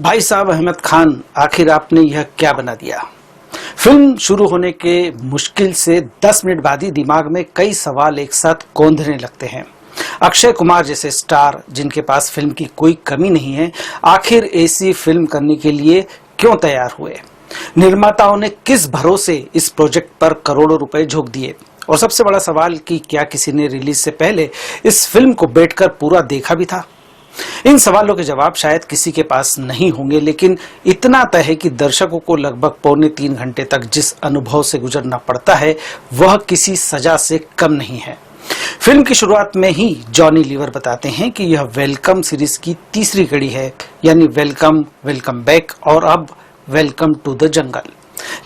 भाई साहब अहमद खान, आखिर आपने यह क्या बना दिया। फिल्म शुरू होने के मुश्किल से 10 मिनट बाद ही दिमाग में कई सवाल एक साथ कौंधने लगते हैं। अक्षय कुमार जैसे स्टार जिनके पास फिल्म की कोई कमी नहीं है, आखिर ऐसी फिल्म करने के लिए क्यों तैयार हुए। निर्माताओं ने किस भरोसे इस प्रोजेक्ट पर करोड़ों रुपए झोंक दिए, और सबसे बड़ा सवाल कि क्या किसी ने रिलीज से पहले इस फिल्म को बैठकर पूरा देखा भी था। इन सवालों के जवाब शायद किसी के पास नहीं होंगे, लेकिन इतना तय है कि दर्शकों को लगभग 2.25 घंटे तक जिस अनुभव से गुजरना पड़ता है वह किसी सजा से कम नहीं है। फिल्म की शुरुआत में ही जॉनी लीवर बताते हैं कि यह वेलकम सीरीज की तीसरी कड़ी है, यानी वेलकम, वेलकम बैक और अब वेलकम टू द जंगल।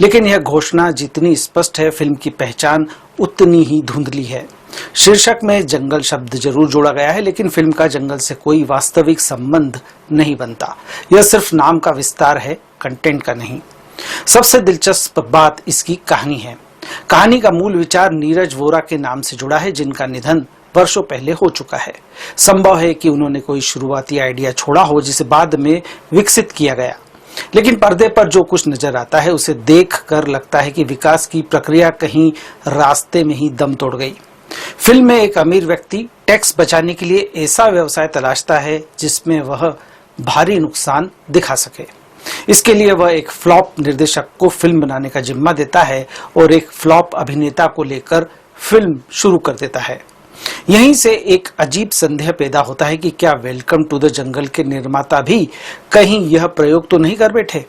लेकिन यह घोषणा जितनी स्पष्ट है, फिल्म की पहचान उतनी ही धुंधली है। शीर्षक में जंगल शब्द जरूर जोड़ा गया है, लेकिन फिल्म का जंगल से कोई वास्तविक संबंध नहीं बनता। यह सिर्फ नाम का विस्तार है, कंटेंट का नहीं। सबसे दिलचस्प बात इसकी कहानी है। कहानी का मूल विचार नीरज वोरा के नाम से जुड़ा है, जिनका निधन वर्षों पहले हो चुका है। संभव है कि उन्होंने कोई शुरुआती आइडिया छोड़ा हो जिसे बाद में विकसित किया गया, लेकिन पर्दे पर जो कुछ नजर आता है उसे देख कर लगता है कि विकास की प्रक्रिया कहीं रास्ते में ही दम तोड़ गई। फिल्म में एक अमीर व्यक्ति टैक्स बचाने के लिए ऐसा व्यवसाय तलाशता है जिसमें वह भारी नुकसान दिखा सके। इसके लिए वह एक फ्लॉप निर्देशक को फिल्म बनाने का जिम्मा देता है और एक फ्लॉप अभिनेता को लेकर फिल्म शुरू कर देता है। यहीं से एक अजीब संदेह पैदा होता है कि क्या वेलकम टू द जंगल के निर्माता भी कहीं यह प्रयोग तो नहीं कर बैठे,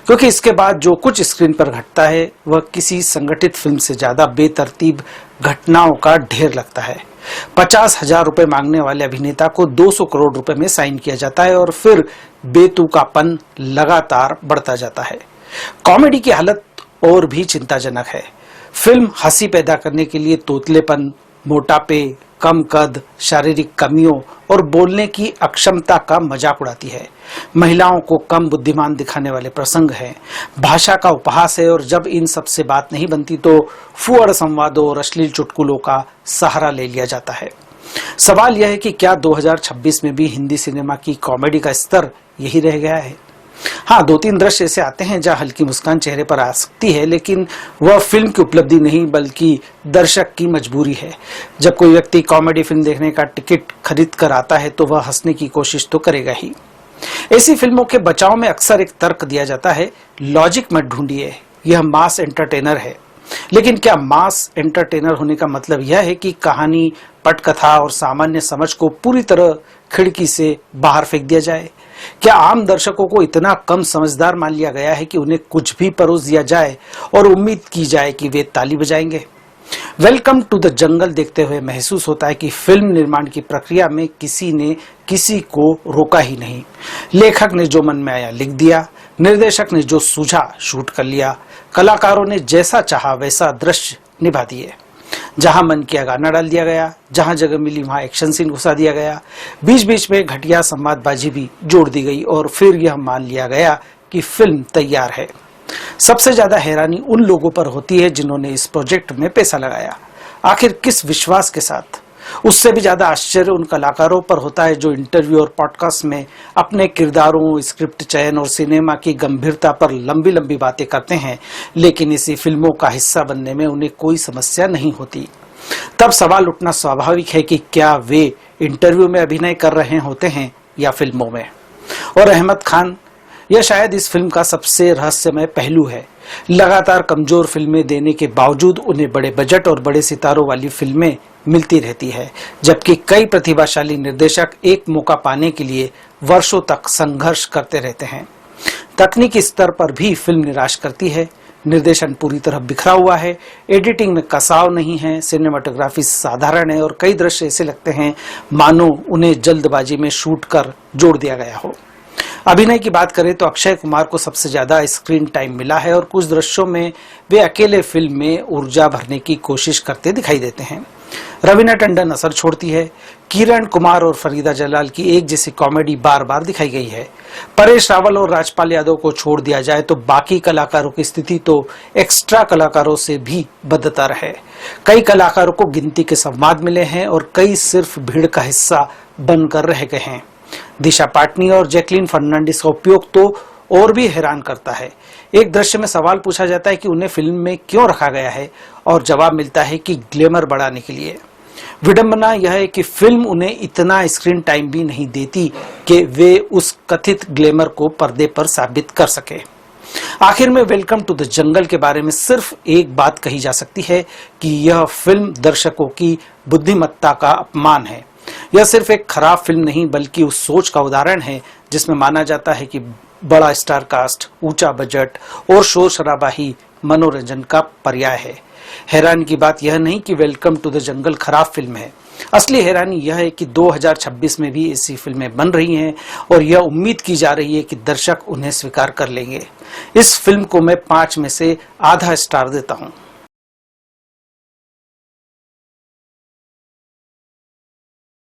क्योंकि इसके बाद जो कुछ स्क्रीन पर घटता है वह किसी संगठित फिल्म से ज्यादा बेतरतीब घटनाओं का ढेर लगता है। 50,000 रुपए मांगने वाले अभिनेता को 200 करोड़ रुपए में साइन किया जाता है और फिर बेतुकापन लगातार बढ़ता जाता है। कॉमेडी की हालत और भी चिंताजनक है। फिल्म हंसी पैदा करने के लिए तोतलेपन, मोटापे, कम कद, शारीरिक कमियों और बोलने की अक्षमता का मजाक उड़ाती है। महिलाओं को कम बुद्धिमान दिखाने वाले प्रसंग हैं, भाषा का उपहास है, और जब इन सब से बात नहीं बनती तो फुअड़ संवादों और अश्लील चुटकुलों का सहारा ले लिया जाता है। सवाल यह है कि क्या 2026 में भी हिंदी सिनेमा की कॉमेडी का स्तर यही रह गया है। हाँ, 2-3 दृश्य ऐसे आते हैं जहां हल्की मुस्कान चेहरे पर आ सकती है, लेकिन वह फिल्म की उपलब्धि नहीं बल्कि दर्शक की मजबूरी है। जब कोई व्यक्ति कॉमेडी फिल्म देखने का टिकट खरीद कर आता है तो वह हंसने की कोशिश तो करेगा ही। ऐसी फिल्मों के बचाव में अक्सर एक तर्क दिया जाता है, लॉजिक मत ढूंढिए, यह मास एंटरटेनर है। लेकिन क्या मास एंटरटेनर होने का मतलब यह है कि कहानी, पटकथा और सामान्य समझ को पूरी तरह खिड़की से बाहर फेंक दिया जाए। क्या आम दर्शकों को इतना कम समझदार मान लिया गया है कि उन्हें कुछ भी परोस दिया जाए और उम्मीद की जाए कि वे ताली बजाएंगे। वेलकम टू द जंगल देखते हुए महसूस होता है कि फिल्म निर्माण की प्रक्रिया में किसी ने किसी को रोका ही नहीं। लेखक ने जो मन में आया लिख दिया, निर्देशक ने जो सूझा शूट कर लिया, कलाकारों ने जैसा चाहा वैसा दृश्य निभा दिए। जहां मन किया गाना डाल दिया गया, जहां जगह मिली वहां एक्शन सीन घुसा दिया गया, बीच बीच में घटिया संवादबाजी भी जोड़ दी गई और फिर यह मान लिया गया कि फिल्म तैयार है। सबसे ज्यादा हैरानी उन लोगों पर होती है जिन्होंने इस प्रोजेक्ट में पैसा लगाया। आखिर किस विश्वास के साथ। उससे भी ज्यादा आश्चर्य उन कलाकारों पर होता है जो इंटरव्यू और पॉडकास्ट में अपने किरदारों, स्क्रिप्ट चयन और सिनेमा की गंभीरता पर लंबी लंबी बातें करते हैं, लेकिन इसी फिल्मों का हिस्सा बनने में उन्हें कोई समस्या नहीं होती। तब सवाल उठना स्वाभाविक है कि क्या वे इंटरव्यू में अभिनय कर रहे होते हैं या फिल्मों में। और अहमद खान, यह शायद इस फिल्म का सबसे रहस्यमय पहलू है। लगातार कमजोर फिल्में देने के बावजूद उन्हें बड़े बजट और बड़े सितारों वाली फिल्में मिलती रहती है, जबकि कई प्रतिभाशाली निर्देशक एक मौका पाने के लिए वर्षों तक संघर्ष करते रहते हैं। तकनीकी स्तर पर भी फिल्म निराश करती है। निर्देशन पूरी तरह बिखरा हुआ है, एडिटिंग में कसाव नहीं है, सिनेमाटोग्राफी साधारण है और कई दृश्य ऐसे लगते हैं मानो उन्हें जल्दबाजी में शूट कर जोड़ दिया गया हो। अभिनय की बात करें तो अक्षय कुमार को सबसे ज्यादा स्क्रीन टाइम मिला है और कुछ दृश्यों में वे अकेले फिल्म में ऊर्जा भरने की कोशिश करते दिखाई देते हैं। रवीना टंडन असर छोड़ती है। किरण कुमार और फरीदा जलाल की एक जैसी कॉमेडी बार बार दिखाई गई है। परेश रावल और राजपाल यादव को छोड़ दिया जाए तो बाकी कलाकारों की स्थिति तो एक्स्ट्रा कलाकारों से भी बदतर है। कई कलाकारों को गिनती के संवाद मिले हैं और कई सिर्फ भीड़ का हिस्सा बनकर रह गए हैं। दिशा पाटनी और जैकलीन फर्नांडिस का उपयोग तो और भी हैरान करता है। एक दृश्य में सवाल पूछा जाता है कि उन्हें फिल्म में क्यों रखा गया है और जवाब मिलता है कि ग्लैमर बढ़ाने के लिए। विडंबना यह है कि फिल्म उन्हें इतना स्क्रीन टाइम भी नहीं देती कि वे उस कथित ग्लैमर को पर्दे पर साबित कर सके। आखिर में वेलकम टू द जंगल के बारे में सिर्फ एक बात कही जा सकती है कि यह फिल्म दर्शकों की बुद्धिमत्ता का अपमान है। यह सिर्फ एक खराब फिल्म नहीं बल्कि उस सोच का उदाहरण है जिसमें माना जाता है कि बड़ा स्टार कास्ट, ऊंचा बजट और शोर शराबा ही मनोरंजन का पर्याय है। हैरानी की बात यह नहीं कि वेलकम टू द जंगल खराब फिल्म है। असली हैरानी यह है कि 2026 में भी ऐसी फिल्में बन रही हैं और यह उम्मीद की जा रही है कि दर्शक उन्हें स्वीकार कर लेंगे। इस फिल्म को मैं 5 में से आधा स्टार देता हूं।